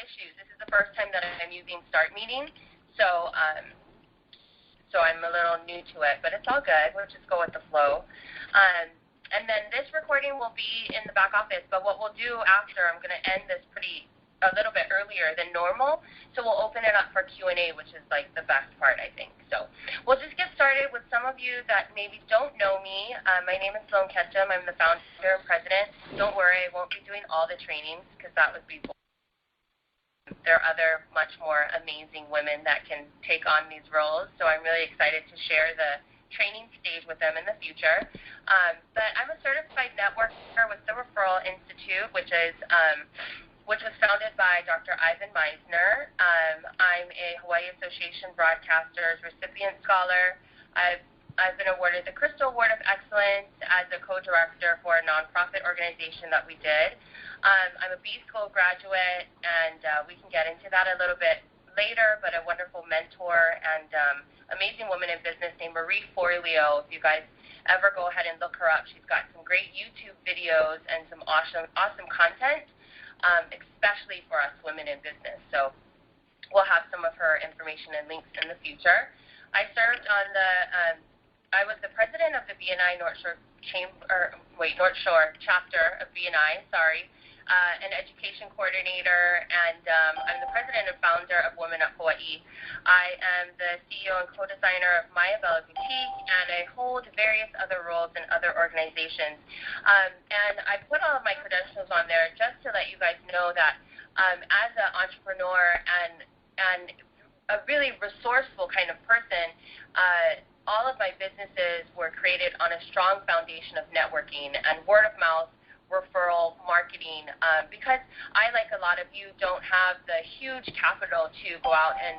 issues. This is the first time that I'm using Start Meeting, so I'm a little new to it, but it's all good. We'll just go with the flow. And then this recording will be in the back office, but what we'll do after, I'm going to end this a little bit earlier than normal, so we'll open it up for Q&A, which is like the best part, I think. So we'll just get started with some of you that maybe don't know me. My name is Sloane Ketcham. I'm the founder and president. Don't worry, I won't be doing all the trainings because that would be boring. There are other much more amazing women that can take on these roles, so I'm really excited to share the training stage with them in the future. But I'm a certified networker with the Referral Institute, which was founded by Dr. Ivan Meisner. I'm a Hawaii Association Broadcasters recipient scholar. I've been awarded the Crystal Award of Excellence as a co-director for a nonprofit organization that we did. I'm a B School graduate, and we can get into that a little bit later, but a wonderful mentor and amazing woman in business named Marie Forleo. If you guys ever go ahead and look her up, she's got some great YouTube videos and some awesome content, especially for us women in business. So we'll have some of her information and links in the future. I served on I was the president of the BNI North Shore chapter of BNI, an education coordinator, and I'm the president and founder of Women Up Hawaii. I am the CEO and co-designer of Maya Bella Boutique, and I hold various other roles in other organizations. And I put all of my credentials on there just to let you guys know that as an entrepreneur and a really resourceful kind of person, all of my businesses were created on a strong foundation of networking and word of mouth, referral marketing, because I, like a lot of you, don't have the huge capital to go out and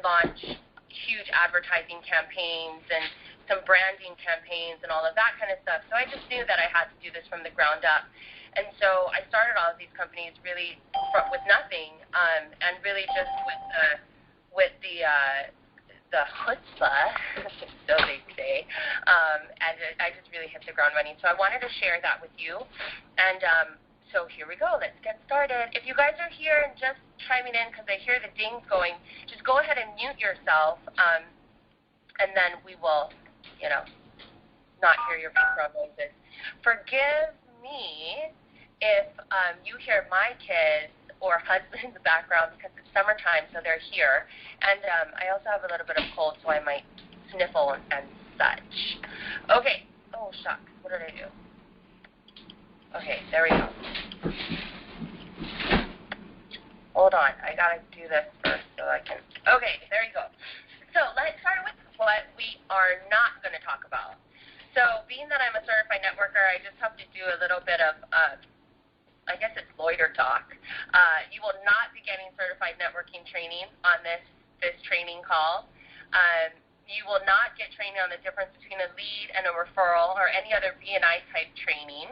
launch huge advertising campaigns and some branding campaigns and all of that kind of stuff. So I just knew that I had to do this from the ground up. And so I started all of these companies really with nothing, and really just with the chutzpah, so they say, and I just really hit the ground running. So I wanted to share that with you, and so here we go. Let's get started. If you guys are here and just chiming in because I hear the dings going, just go ahead and mute yourself, and then we will, not hear your background noises. Forgive me if you hear my kids or husband in the background because it's summertime, so they're here. And I also have a little bit of cold, so I might sniffle and such. Okay. Oh, shucks. What did I do? Okay, there we go. Hold on. I got to do this first so I can. Okay, there you go. So let's start with what we are not going to talk about. So being that I'm a certified networker, I just have to do a little bit of I guess it's lawyer talk. You will not be getting certified networking training on this training call. You will not get training on the difference between a lead and a referral or any other BNI type training.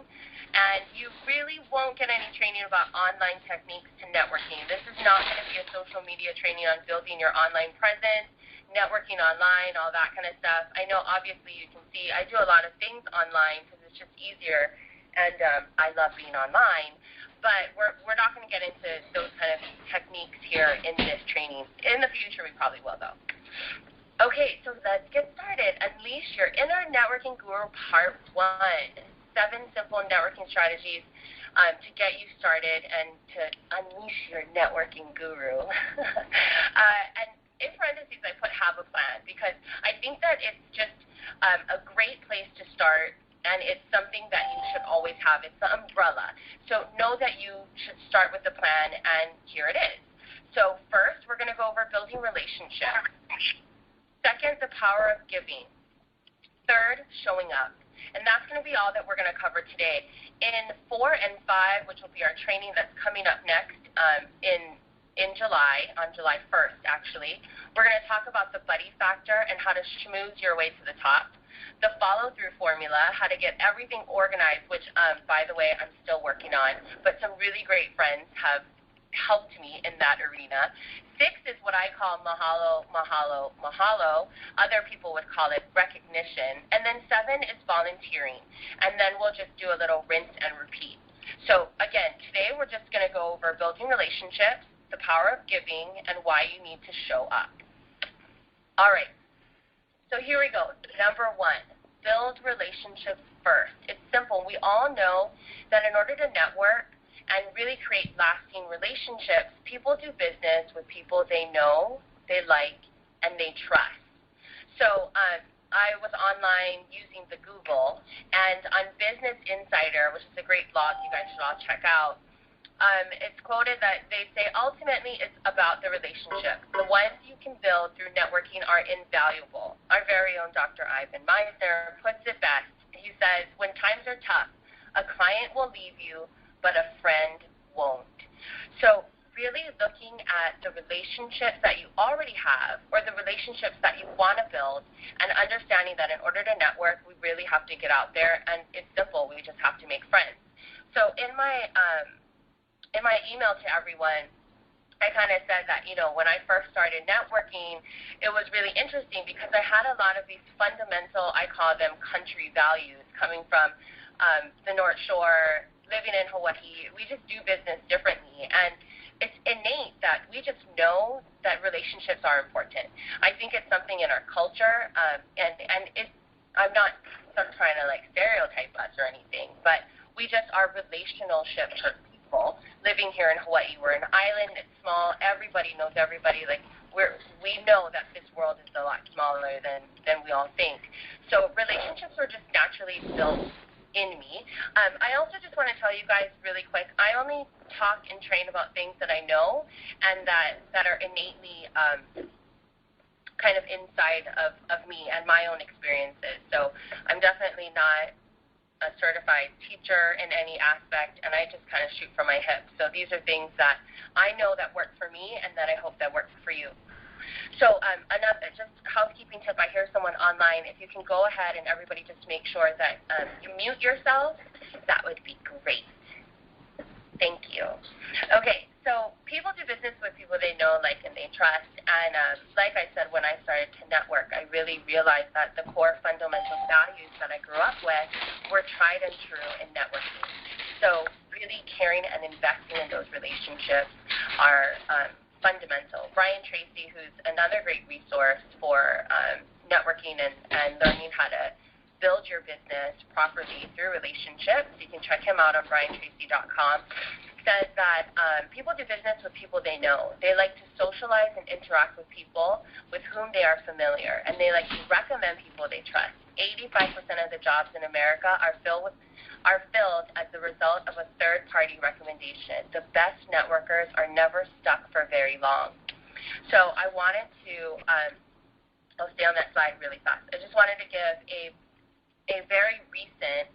And you really won't get any training about online techniques to networking. This is not going to be a social media training on building your online presence, networking online, all that kind of stuff. I know obviously you can see I do a lot of things online because it's just easier, and I love being online. But we're not going to get into those kind of techniques here in this training. In the future, we probably will, though. Okay, so let's get started. Unleash your inner networking guru, part 1. 7 simple networking strategies to get you started and to unleash your networking guru. And in parentheses, I put have a plan because I think that it's just a great place to start. And it's something that you should always have. It's the umbrella. So know that you should start with the plan, and here it is. So first, we're going to go over building relationships. Second, the power of giving. Third, showing up. And that's going to be all that we're going to cover today. In 4 and 5, which will be our training that's coming up next in July, on July 1st, actually, we're going to talk about the buddy factor and how to schmooze your way to the top. The follow-through formula, how to get everything organized, which, by the way, I'm still working on, but some really great friends have helped me in that arena. 6 is what I call mahalo, mahalo, mahalo. Other people would call it recognition. And then 7 is volunteering. And then we'll just do a little rinse and repeat. So, again, today we're just going to cover building relationships, the power of giving, and why you need to show up. All right, so here we go. Number 1, build relationships first. It's simple. We all know that in order to network and really create lasting relationships, people do business with people they know, they like, and they trust. So I was online using the Google, and on Business Insider, which is a great blog you guys should all check out, it's quoted that they say, ultimately, it's about the relationship. The ones you can build through networking are invaluable. Our very own Dr. Ivan Meisner puts it best. He says, when times are tough, a client will leave you, but a friend won't. So really looking at the relationships that you already have or the relationships that you want to build and understanding that in order to network, we really have to get out there, and it's simple. We just have to make friends. So in my email to everyone, I kind of said that, when I first started networking, it was really interesting because I had a lot of these fundamental, I call them country values, coming from the North Shore, living in Hawaii. We just do business differently, and it's innate that we just know that relationships are important. I think it's something in our culture, and I'm not trying to stereotype us or anything, but we just are relational people living here in Hawaii. We're an island. It's small. Everybody knows everybody. We know that this world is a lot smaller than we all think. So relationships are just naturally built in me. I also just want to tell you guys really quick, I only talk and train about things that I know and that are innately kind of inside of me and my own experiences. So I'm definitely not a certified teacher in any aspect, and I just kind of shoot from my hip. So these are things that I know that work for me and that I hope that work for you. So another just housekeeping tip, I hear someone online, if you can go ahead and everybody just make sure that you mute yourself, that would be great. Thank you. Okay, so people do business with people they know, like, and they trust. And like I said, when I started to network, I really realized that the core fundamental values that I grew up with were tried and true in networking. So really caring and investing in those relationships are fundamental. Brian Tracy, who's another great resource for networking and learning how to build your business properly through relationships, you can check him out on briantracy.com, says that people do business with people they know. They like to socialize and interact with people with whom they are familiar, and they like to recommend people they trust. 85% of the jobs in America are filled as the result of a third-party recommendation. The best networkers are never stuck for very long. So I wanted to, I'll stay on that slide really fast. I just wanted to give a very recent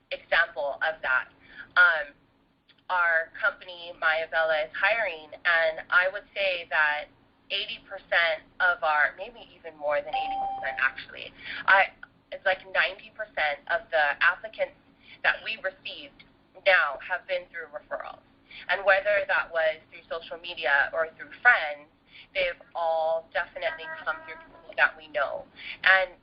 example of that. Our company, Mayavella, is hiring, and I would say that 80% of our, maybe even more than 80% actually, it's like 90% of the applicants that we received now have been through referrals. And whether that was through social media or through friends, they've all definitely come through people that we know. And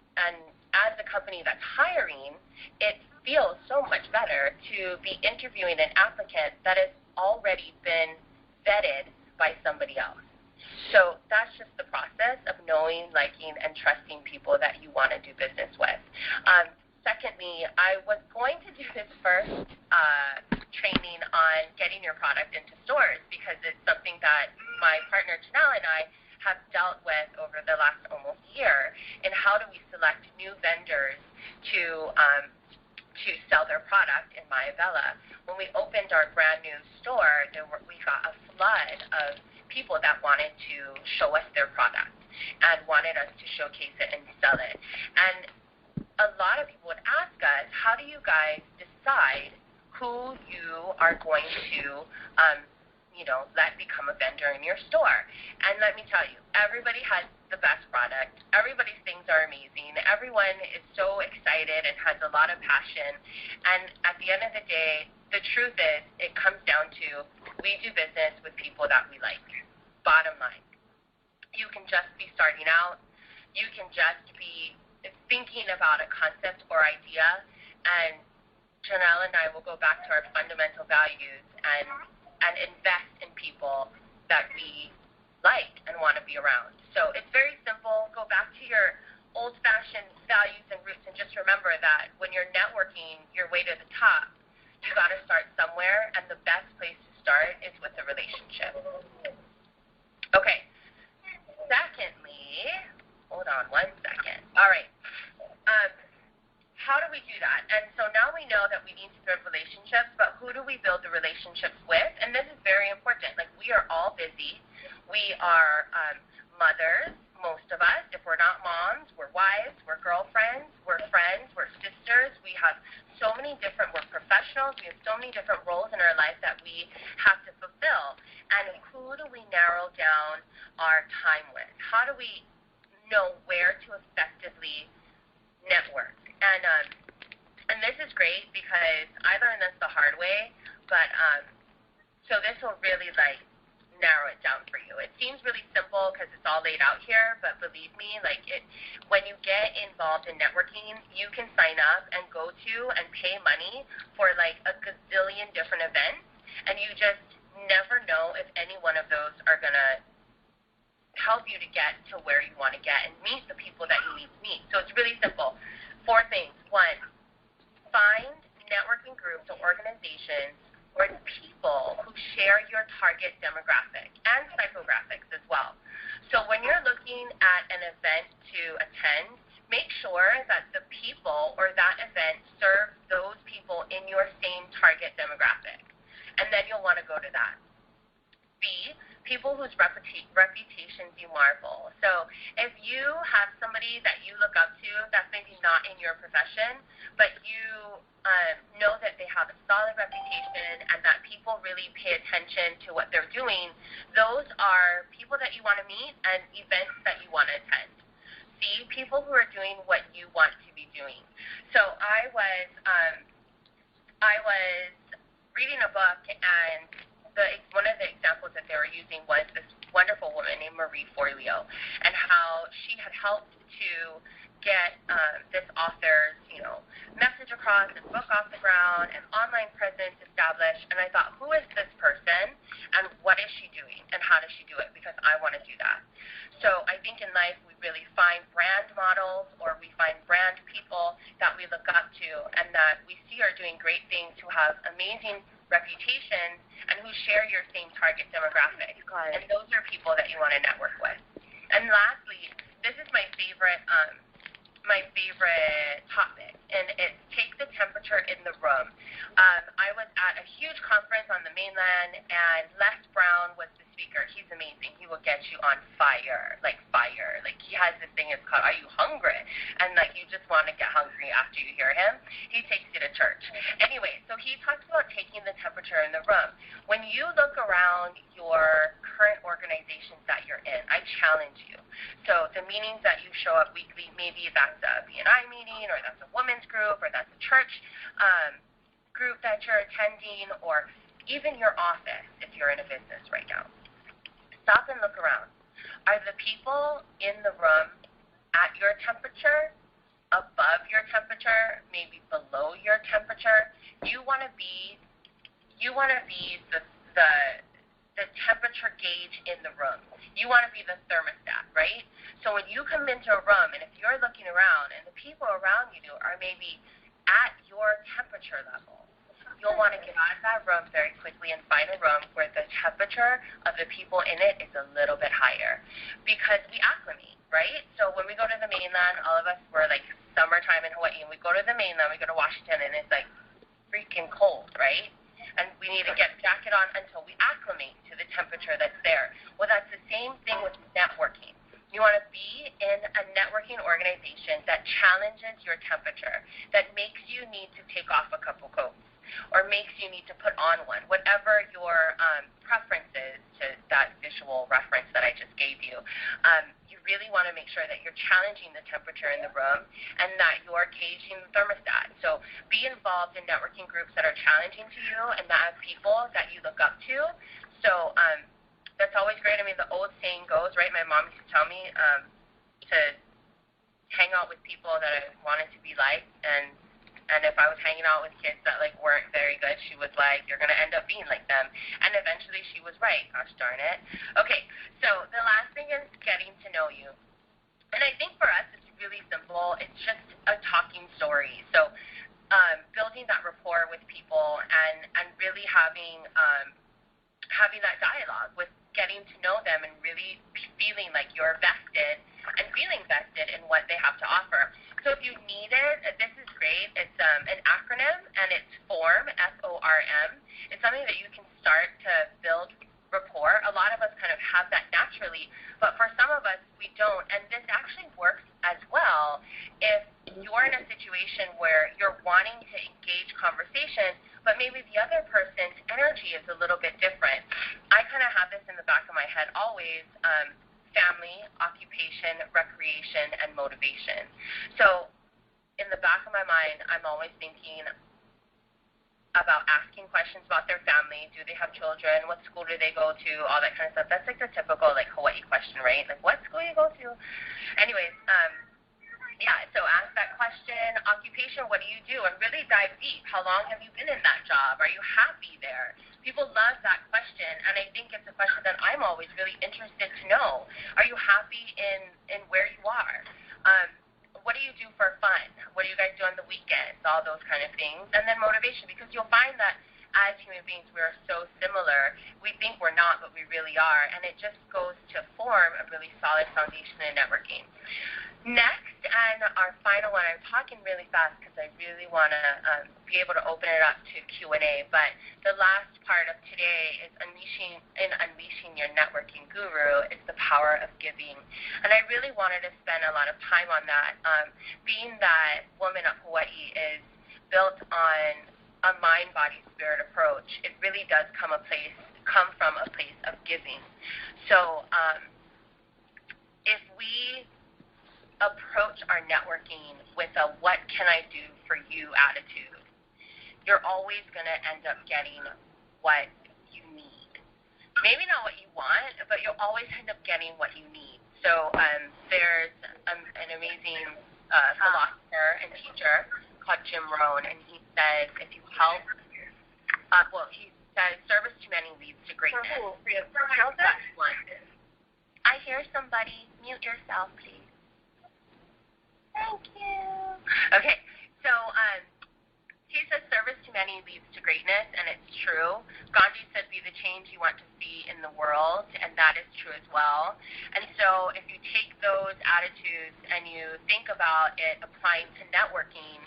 as a company that's hiring, it feels so much better to be interviewing an applicant that has already been vetted by somebody else. So that's just the process of knowing, liking, and trusting people that you want to do business with. Secondly, I was going to do this first training on getting your product into stores because it's something that my partner Janelle and I have dealt with over the last almost year. And how do we select new vendors to sell their product in Mayavella? When we opened our brand new store, we got a flood of people that wanted to show us their product and wanted us to showcase it and sell it. And a lot of people would ask us, how do you guys decide who you are going to let become a vendor in your store? And let me tell you, everybody has the best product. Everybody's things are amazing. Everyone is so excited and has a lot of passion. And at the end of the day, the truth is, it comes down to we do business with people that we like. Bottom line. You can just be starting out. You can just be thinking about a concept or idea, and Janelle and I will go back to our fundamental values, and and invest in people that we like and want to be around. So it's very simple. Go back to your old-fashioned values and roots, and just remember that when you're networking your way to the top, you got to start somewhere, and the best place to start is with a relationship. Okay. Secondly, hold on one second. All right. How do we do that? And so now we know that we need to build relationships, but who do we build the relationships with? And this is very important. Like, we are all busy. We are mothers, most of us. If we're not moms, we're wives, we're girlfriends, we're friends, we're sisters. We have so many different, we're professionals. We have so many different roles in our life that we have to fulfill. And who do we narrow down our time with? How do we know where to effectively network? And this is great because I learned this the hard way, but so this will really like narrow it down for you. It seems really simple because it's all laid out here, but believe me, like when you get involved in networking, you can sign up and go to and pay money for like a gazillion different events, and you just never know if any one of those are gonna help you to get to where you want to get and meet the people that you need to meet. So it's really simple. 4 things. 1, find networking groups or organizations or people who share your target demographic and psychographics as well. So when you're looking at an event to attend, make sure that the people or that event serve those people in your same target demographic. And then you'll want to go to that. B, people whose reputations you marvel. So if you have somebody that you look up to that's maybe not in your profession, but you know that they have a solid reputation and that people really pay attention to what they're doing, those are people that you want to meet and events that you want to attend. C, people who are doing what you want to be doing. So I was reading a book, and one of the examples that they were using was this wonderful woman named Marie Forleo, and how she had helped to get this author's, message across and book off the ground and online presence established. And I thought, who is this person and what is she doing and how does she do it? Because I want to do that. So I think in life we really find brand models or we find brand people that we look up to and that we see are doing great things, who have amazing reputations and who share your same target demographic. And those are people that you want to network with. And lastly, this is my favorite topic, and it's take the temperature in the room. I was at a huge conference on the mainland, and Les Brown was the speaker. He's amazing. He will get you on fire, like fire. Like, he has this thing, it's called Are You Hungry? And like, you just want to get hungry after you hear him. He takes you to church. Anyway, so he talks about taking the temperature in the room. When you look around your current organizations that you're in, I challenge you. So the meetings that you show up weekly, maybe that's a B&I meeting, or that's a women's group, or that's a church group that you're attending, or even your office if you're in a business right now. Stop and look around. Are the people in the room at your temperature, above your temperature, maybe below your temperature? You want to be the temperature gauge in the room. You want to be the thermostat, right? So when you come into a room, and if you're looking around and the people around you are maybe at your temperature level, you'll want to get out of that room very quickly and find a room where the temperature of the people in it is a little bit higher, because we acclimate, right? So when we go to the mainland, all of us were like summertime in Hawaii, and we go to the mainland, we go to Washington, and it's like freaking cold, right? And we need to get a jacket on until we acclimate to the temperature that's there. Well, that's the same thing with networking. You want to be in a networking organization that challenges your temperature, that makes you need to take off a couple coats, or makes you need to put on one, whatever your preference is to that visual reference that I just gave you. You really want to make sure that you're challenging the temperature in the room and that you're gauging the thermostat. So be involved in networking groups that are challenging to you and that have people that you look up to. So that's always great. I mean, the old saying goes, right? My mom used to tell me to hang out with people that I wanted to be like, and And if I was hanging out with kids that, like, weren't very good, she was like, you're going to end up being like them. And eventually she was right. Gosh darn it. Okay, so the last thing is getting to know you. And I think for us, it's really simple. It's just a talking story. So building that rapport with people and really having that dialogue with getting to know them and really feeling like you're vested and feeling vested in what they have to offer. So if you need it, this is great. It's an acronym, and it's FORM, FORM. It's something that you can start to build rapport. A lot of us kind of have that naturally, but for some of us, we don't. And this actually works as well if you're in a situation where you're wanting to engage conversation, but maybe the other person's energy is a little bit different. I kind of have this in the back of my head always, family, occupation, recreation, and motivation. So in the back of my mind, I'm always thinking about asking questions about their family. Do they have children? What school do they go to? All that kind of stuff. That's like the typical like Hawaii question, right? Like, what school you go to? Anyways, yeah, so ask that question. Occupation, what do you do? And really dive deep. How long have you been in that job? Are you happy there? People love that question, and I think it's a question that I'm always really interested to know. Are you happy in where you are? What do you do for fun? What do you guys do on the weekends? All those kind of things. And then motivation, because you'll find that as human beings, we are so similar. We think we're not, but we really are. And it just goes to form a really solid foundation in networking. Next, and our final one, I'm talking really fast because I really want to be able to open it up to Q&A, but the last part of today is unleashing your networking guru is the power of giving. And I really wanted to spend a lot of time on that. Being that Woman of Hawaii is built on a mind, body, spirit approach, it really does come from a place of giving. So if we approach our networking with a what can I do for you attitude, you're always going to end up getting what you need. Maybe not what you want, but you'll always end up getting what you need. So there's an amazing philosopher and teacher called Jim Rohn, and he says if you help, he says service to many leads to greatness. That's one. I hear somebody. Mute yourself, please. Thank you. Okay, so he says service to many leads to greatness, and it's true. Gandhi said be the change you want to see in the world, and that is true as well. And so if you take those attitudes and you think about it applying to networking,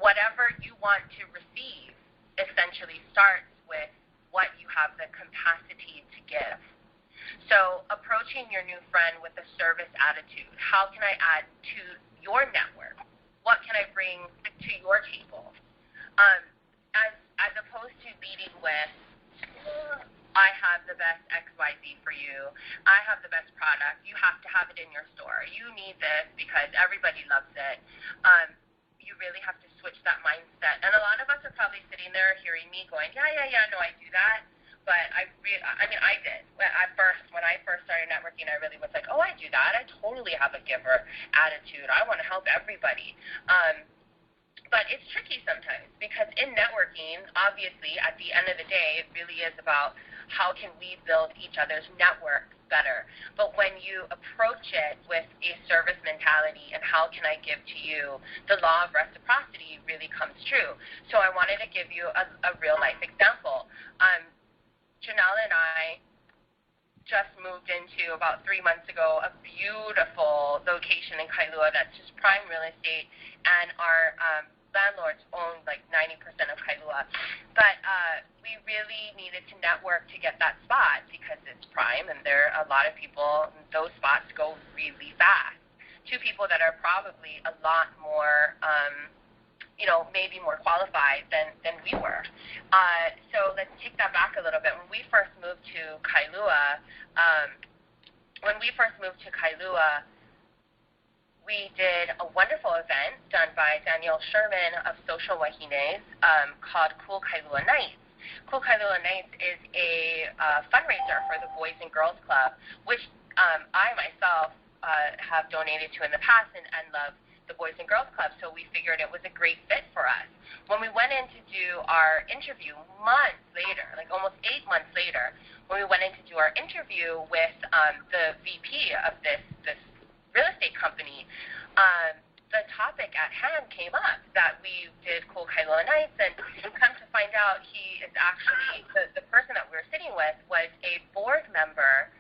whatever you want to receive essentially starts with what you have the capacity to give. So approaching your new friend with a service attitude, how can I add to your network? What can I bring to your table? As opposed to leading with, I have the best XYZ for you. I have the best product. You have to have it in your store. You need this because everybody loves it. You really have to switch that mindset. And a lot of us are probably sitting there hearing me going, yeah, no, I do that. But I did. When I first started networking, I really was like, oh, I do that. I totally have a giver attitude. I want to help everybody. But it's tricky sometimes because in networking, obviously, at the end of the day, it really is about how can we build each other's network better. But when you approach it with a service mentality and how can I give to you, the law of reciprocity really comes true. So I wanted to give you a real-life example. Janelle and I just moved into, about 3 months ago, a beautiful location in Kailua that's just prime real estate, and our landlords own like 90% of Kailua. But we really needed to network to get that spot because it's prime, and there are a lot of people, those spots go really fast. Two people that are probably a lot more maybe more qualified than we were. So let's take that back a little bit. When we first moved to Kailua, we did a wonderful event done by Danielle Sherman of Social Wahines called Cool Kailua Nights. Cool Kailua Nights is a fundraiser for the Boys and Girls Club, which I myself have donated to in the past and love the Boys and Girls Club, so we figured it was a great fit for us. When we went in to do our interview months later, like almost 8 months later, when we went in to do our interview with the VP of this real estate company, the topic at hand came up that we did Cool Kailua Nights, and come to find out he is actually, the person that we were sitting with was a board member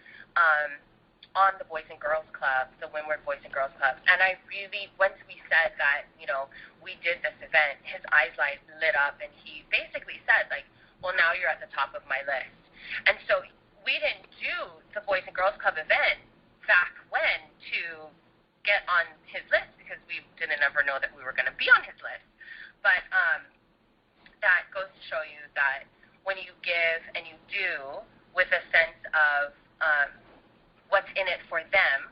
on the Boys and Girls Club, the Windward Boys and Girls Club. And I really, once we said that, we did this event, his eyes lit up, and he basically said, like, well, now you're at the top of my list. And so we didn't do the Boys and Girls Club event back when to get on his list, because we didn't ever know that we were going to be on his list. But that goes to show you that when you give and you do with a sense of what's in it for them,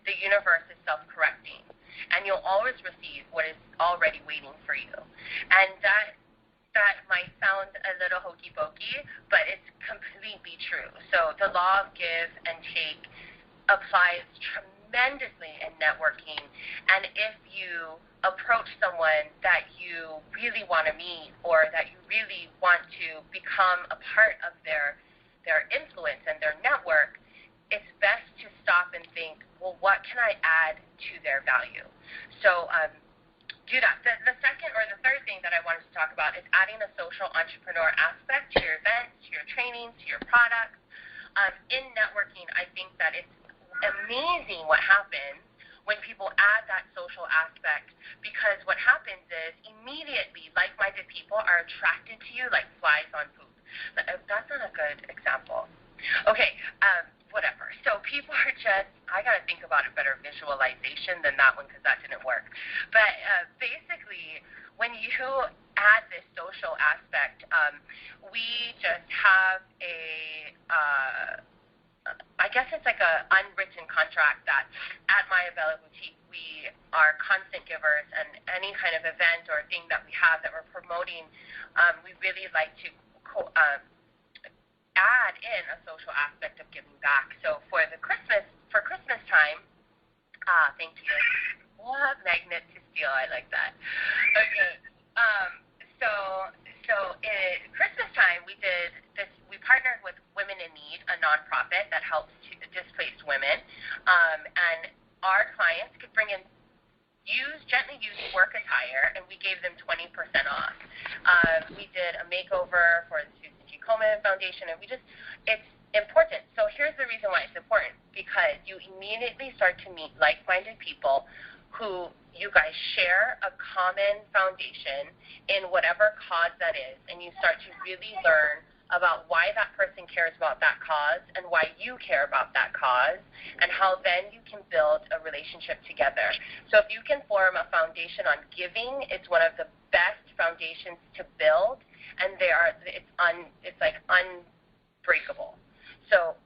the universe is self-correcting, and you'll always receive what is already waiting for you. And that might sound a little hokey-pokey, but it's completely true. So the law of give and take applies tremendously in networking. And if you approach someone that you really want to meet, or that you really want to become a part of their influence and their network, it's best to stop and think, well, what can I add to their value? So do that. The second or the third thing that I wanted to talk about is adding a social entrepreneur aspect to your events, to your trainings, to your products. In networking, I think that it's amazing what happens when people add that social aspect, because what happens is immediately like-minded people are attracted to you like flies on poop. That's not a good example. Okay, whatever. So people are just, I got to think about a better visualization than that one, because that didn't work. But basically, when you add this social aspect, we just have I guess it's like a unwritten contract that at My Abella Boutique, we are constant givers, and any kind of event or thing that we have that we're promoting, we really like to add in a social aspect of giving back. So for Christmas time, thank you. What magnet to steal? I like that. Okay. So Christmas time, we did this. We partnered with Women in Need, a nonprofit that helps displaced women, and our clients could bring in gently used work attire, and we gave them 20% off. We did a makeover for the Susan G. Komen Foundation, and it's important. So here's the reason why it's important, because you immediately start to meet like-minded people who you guys share a common foundation in whatever cause that is, and you start to really learn about why that person cares about that cause and why you care about that cause, and how then you can build a relationship together. So if you can form a foundation on giving, it's one of the best foundations to build, and it's like unbreakable. So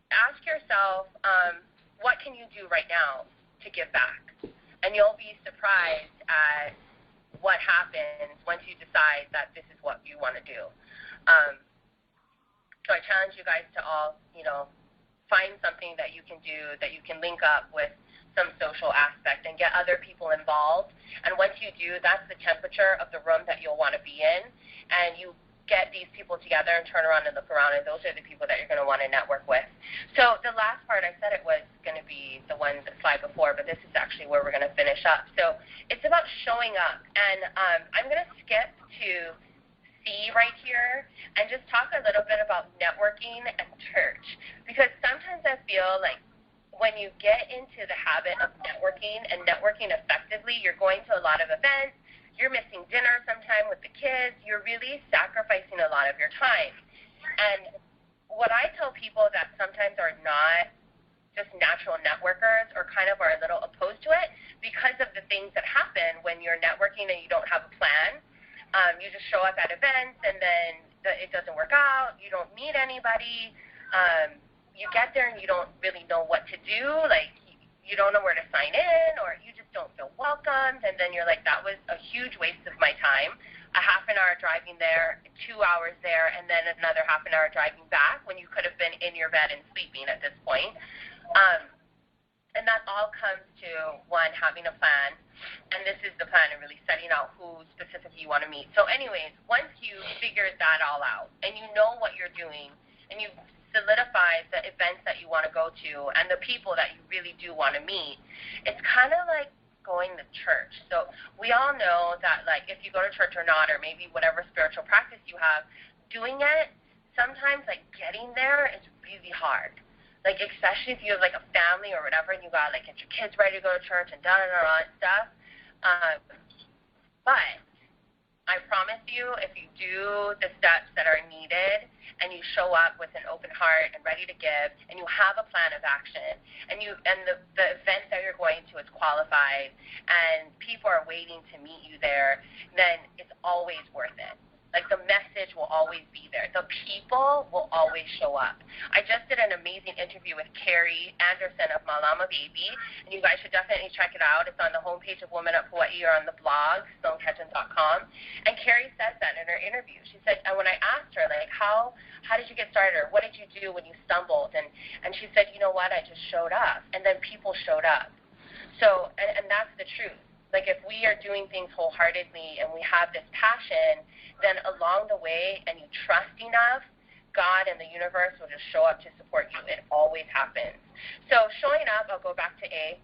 ask yourself, what can you do right now to give back? And you'll be surprised at what happens once you decide that this is what you want to do. So I challenge you guys to all, find something that you can do, that you can link up with some social aspect and get other people involved. And once you do, that's the temperature of the room that you'll want to be in. And you get these people together and turn around and look around, and those are the people that you're going to want to network with. So the last part, I said it was going to be the one slide before, but this is actually where we're going to finish up. So it's about showing up. And I'm going to skip to C right here and just talk a little bit about networking and church, because sometimes I feel like when you get into the habit of networking and networking effectively, you're going to a lot of events, you're missing dinner sometime with the kids, you're really sacrificing a lot of your time. And what I tell people that sometimes are not just natural networkers or kind of are a little opposed to it because of the things that happen when you're networking and you don't have a plan. You just show up at events and then it doesn't work out, you don't meet anybody, you get there and you don't really know what to do, like you don't know where to sign in, or you just don't feel welcomed, and then you're like, that was a huge waste of my time, a half an hour driving there, 2 hours there, and then another half an hour driving back when you could have been in your bed and sleeping at this point. And that all comes to, one, having a plan, and this is the plan, and really setting out who specifically you want to meet. So anyways, once you figure that all out, and you know what you're doing, and you've solidified the events that you want to go to, and the people that you really do want to meet, it's kind of like going to church. So we all know that, like, if you go to church or not, or maybe whatever spiritual practice you have, doing it, sometimes, like, getting there is really hard. Like, especially if you have, like, a family or whatever, and you got to, like, get your kids ready to go to church and da-da-da-da and stuff. But I promise you, if you do the steps that are needed and you show up with an open heart and ready to give, and you have a plan of action, and the event that you're going to is qualified, and people are waiting to meet you there, then it's always worth it. Like, the message will always be there. The people will always show up. I just did an amazing interview with Carrie Anderson of Malama Baby, and you guys should definitely check it out. It's on the homepage of Women of Hawaii or on the blog, SloaneKetcham.com. And Carrie said that in her interview. She said, and when I asked her, like, how did you get started, or what did you do when you stumbled? And she said, you know what, I just showed up. And then people showed up. So, and that's the truth. Like, if we are doing things wholeheartedly and we have this passion, then along the way, and you trust enough, God and the universe will just show up to support you. It always happens. So showing up, I'll go back to A,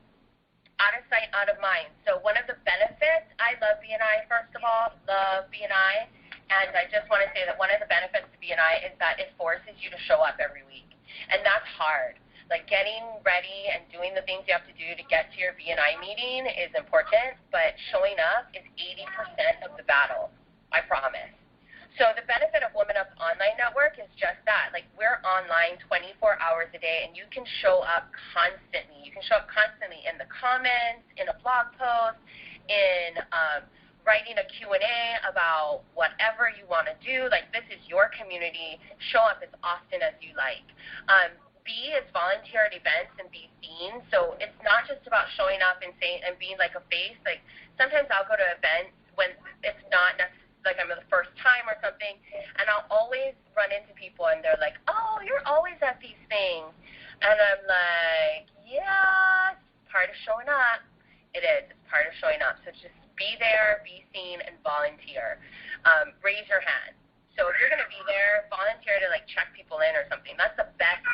out of sight, out of mind. So one of the benefits, I love BNI, first of all, love BNI, and I just want to say that one of the benefits to BNI is that it forces you to show up every week, and that's hard. Like, getting ready and doing the things you have to do to get to your BNI meeting is important, but showing up is 80% of the battle, I promise. So the benefit of Women Up Online Network is just that. Like, we're online 24 hours a day, and you can show up constantly. You can show up constantly in the comments, in a blog post, in writing a Q&A about whatever you want to do. Like, this is your community. Show up as often as you like. B is volunteer at events and be seen. So it's not just about showing up and saying and being like a face. Like, sometimes I'll go to events when it's not necessarily like I'm the first time or something, and I'll always run into people and they're like, oh, you're always at these things. And I'm like, yeah, it's part of showing up. It is. It's part of showing up. So just be there, be seen, and volunteer. Raise your hand. So if you're going to be there, volunteer to, like, check people in or something. That's the best.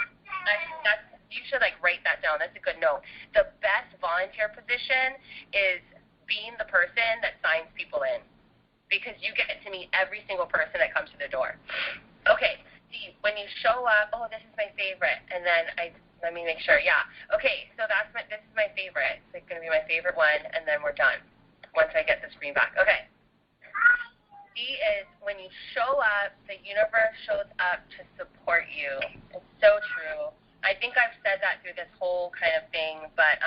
You should, like, write that down. That's a good note. The best volunteer position is being the person that signs people in, because you get to meet every single person that comes to the door. Okay, see, when you show up, oh, this is my favorite, and then let me make sure, yeah. Okay, so this is my favorite. It's going to be my favorite one, and then we're done once I get the screen back. Okay. D is when you show up, the universe shows up to support you. It's so true. I think I've said that through this whole kind of thing, but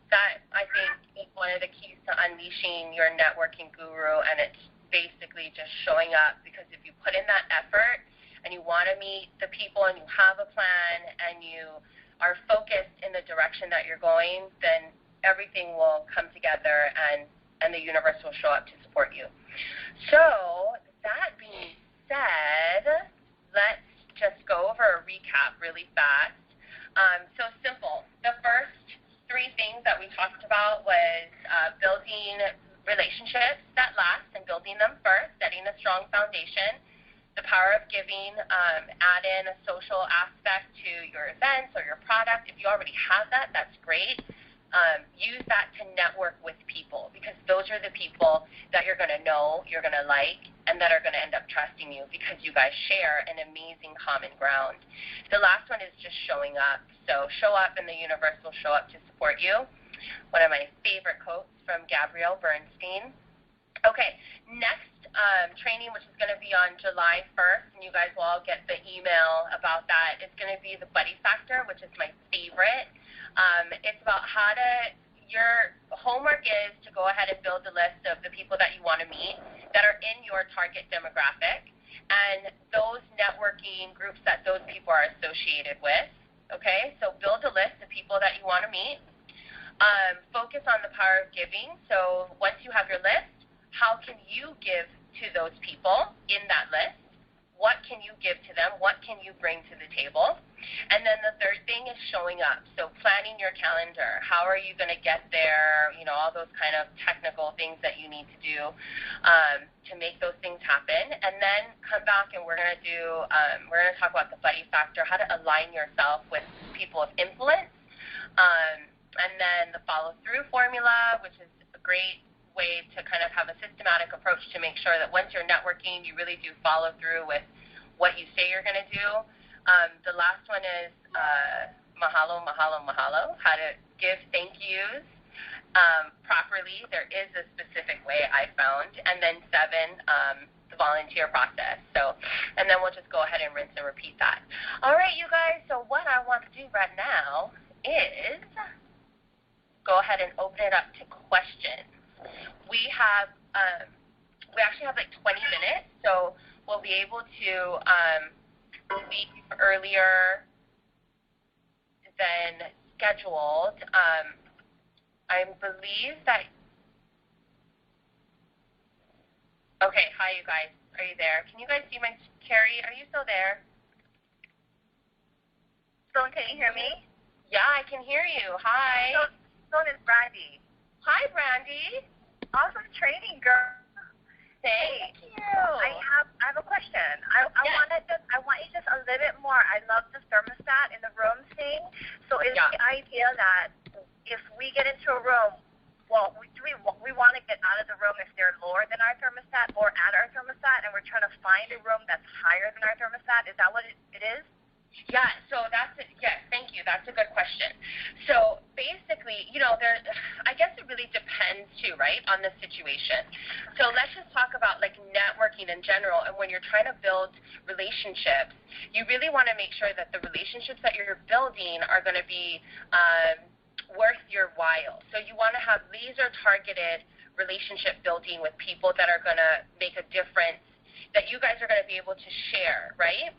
that, I think, is one of the keys to unleashing your networking guru, and it's basically just showing up, because if you put in that effort and you want to meet the people and you have a plan and you are focused in the direction that you're going, then everything will come together and the universe will show up to support you. So that being said, let's just go over a recap really fast. So simple. The first three things that we talked about was building relationships that last and building them first, setting a strong foundation. The power of giving, add in a social aspect to your events or your product. If you already have that, that's great. Use that to network with people, because those are the people that you're going to know, you're going to like, and that are going to end up trusting you, because you guys share an amazing common ground. The last one is just showing up. So show up and the universe will show up to support you. One of my favorite quotes from Gabrielle Bernstein. Okay, next training, which is going to be on July 1st, and you guys will all get the email about that. It's going to be the Buddy Factor, which is my favorite. It's about your homework is to go ahead and build a list of the people that you want to meet that are in your target demographic, and those networking groups that those people are associated with. Okay, so build a list of people that you want to meet. Focus on the power of giving. So once you have your list, how can you give to those people in that list? What can you give to them? What can you bring to the table? And then the third thing is showing up. So planning your calendar. How are you going to get there? You know, all those kind of technical things that you need to do to make those things happen. And then come back and we're going to talk about the buddy factor, how to align yourself with people of influence. And then the follow-through formula, which is a great way to kind of have a systematic approach to make sure that once you're networking, you really do follow through with what you say you're going to do. The last one is mahalo, mahalo, mahalo, how to give thank yous properly. There is a specific way I found. And then 7, the volunteer process. So, and then we'll just go ahead and rinse and repeat that. All right, you guys, so what I want to do right now is go ahead and open it up to questions. We actually have like 20 minutes, so we'll be able to leave earlier than scheduled. I believe that. Okay, hi you guys. Are you there? Can you guys see my Carrie? Are you still there? Sloane, can you hear me? Yeah, I can hear you. Hi. Sloane is Brandy. Hi, Brandy. Awesome training, girl. Thank you. I have a question. I want you just a little bit more. I love the thermostat in the room thing. So is the idea that if we get into a room, well, we want to get out of the room if they're lower than our thermostat or at our thermostat, and we're trying to find a room that's higher than our thermostat? Is that what it is? Yeah, so that's it. Yes, thank you. That's a good question. So basically, you know, I guess it really depends too, right, on the situation. So let's just talk about like networking in general, and when you're trying to build relationships, you really want to make sure that the relationships that you're building are going to be worth your while. So you want to have laser-targeted relationship building with people that are going to make a difference, that you guys are going to be able to share, right?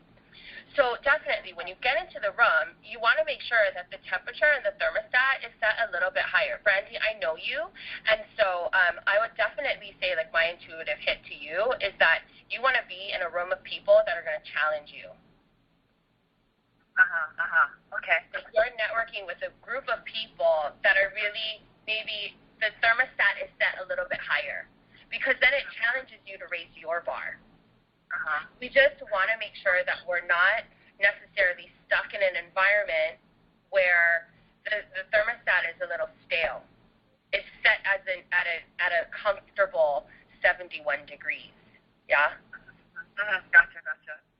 So definitely, when you get into the room, you want to make sure that the temperature and the thermostat is set a little bit higher. Brandy, I know you, and so I would definitely say, like, my intuitive hit to you is that you want to be in a room of people that are going to challenge you. Okay. So you're networking with a group of people that are really, maybe the thermostat is set a little bit higher, because then it challenges you to raise your bar. We just want to make sure that we're not necessarily stuck in an environment where the thermostat is a little stale. It's set as at a comfortable 71 degrees. Yeah? Gotcha.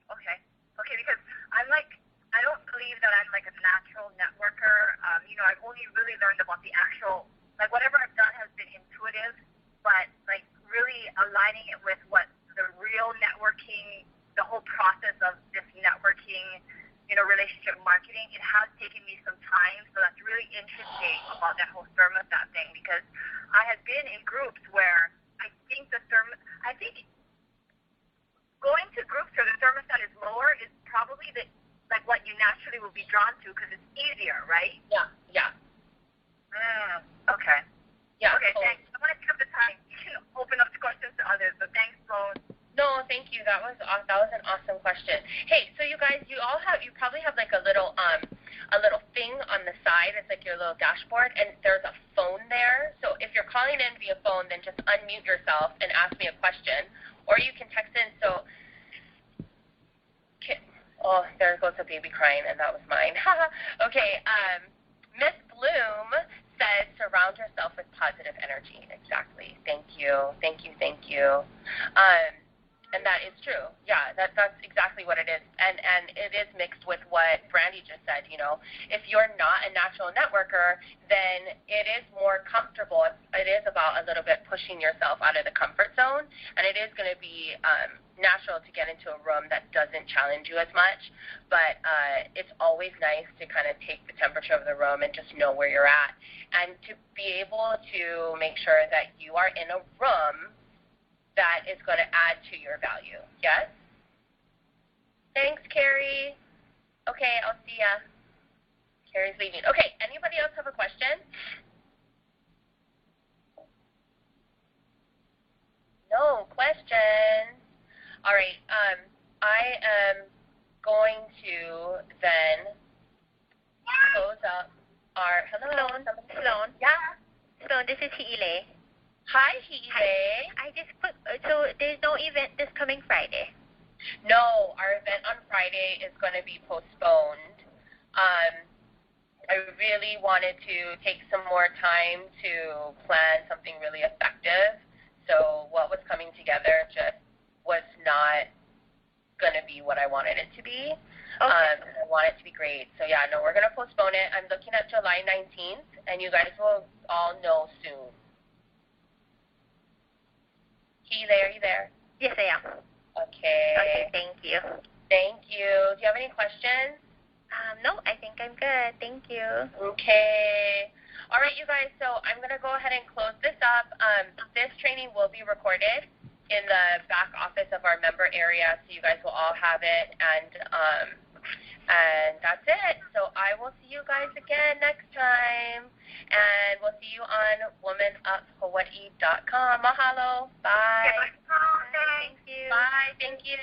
Okay, because I don't believe that I'm like a natural networker. I've only really learned about the actual, like whatever I've done has been intuitive, but like really aligning it with what the real networking, the whole process of this networking, relationship marketing, it has taken me some time. So that's really interesting about that whole thermostat thing, because I had been in groups where I think going to groups where the thermostat is lower is probably what you naturally will be drawn to, because it's easier, right? Yeah. Okay. Yeah. Okay, thanks. I want to take up the time. You can open up the questions to others, but thanks, Sloane. No, thank you. That was an awesome question. Hey, so you guys, you probably have like a little thing on the side. It's like your little dashboard, and there's a phone there. So if you're calling in via phone, then just unmute yourself and ask me a question, or you can text in. So, oh, there goes a baby crying, and that was mine. Okay, Miss Bloom said, surround yourself with positive energy. Exactly. Thank you. And that is true. Yeah, that's exactly what it is. And it is mixed with what Brandy just said. If you're not a natural networker, then it is more comfortable. It is about a little bit pushing yourself out of the comfort zone, and it is going to be natural to get into a room that doesn't challenge you as much. But it's always nice to kind of take the temperature of the room and just know where you're at, and to be able to make sure that you are in a room that is going to add to your value. Yes? Thanks, Carrie. Okay, I'll see ya. Carrie's leaving. Okay, anybody else have a question? No questions. All right, I am going to then close up our, hello, Sloane. Yeah. Sloane, this is Hiile. Hi, Hiile. I just put, so there's no event this coming Friday. No, our event on Friday is going to be postponed. I really wanted to take some more time to plan something really effective. So what was coming together just was not going to be what I wanted it to be. Okay. I want it to be great. So yeah, no, we're going to postpone it. I'm looking at July 19th, and you guys will all know soon. Are you there? Yes, I am. Okay. Okay, thank you. Thank you. Do you have any questions? No, I think I'm good. Thank you. Okay. All right, you guys, so I'm going to go ahead and close this up. This training will be recorded in the back office of our member area, so you guys will all have it, and that's it. So I will see you guys again next time, and we'll see you on womanuphawaii.com. Mahalo. Bye. Bye. Thank you. Bye. Thank you.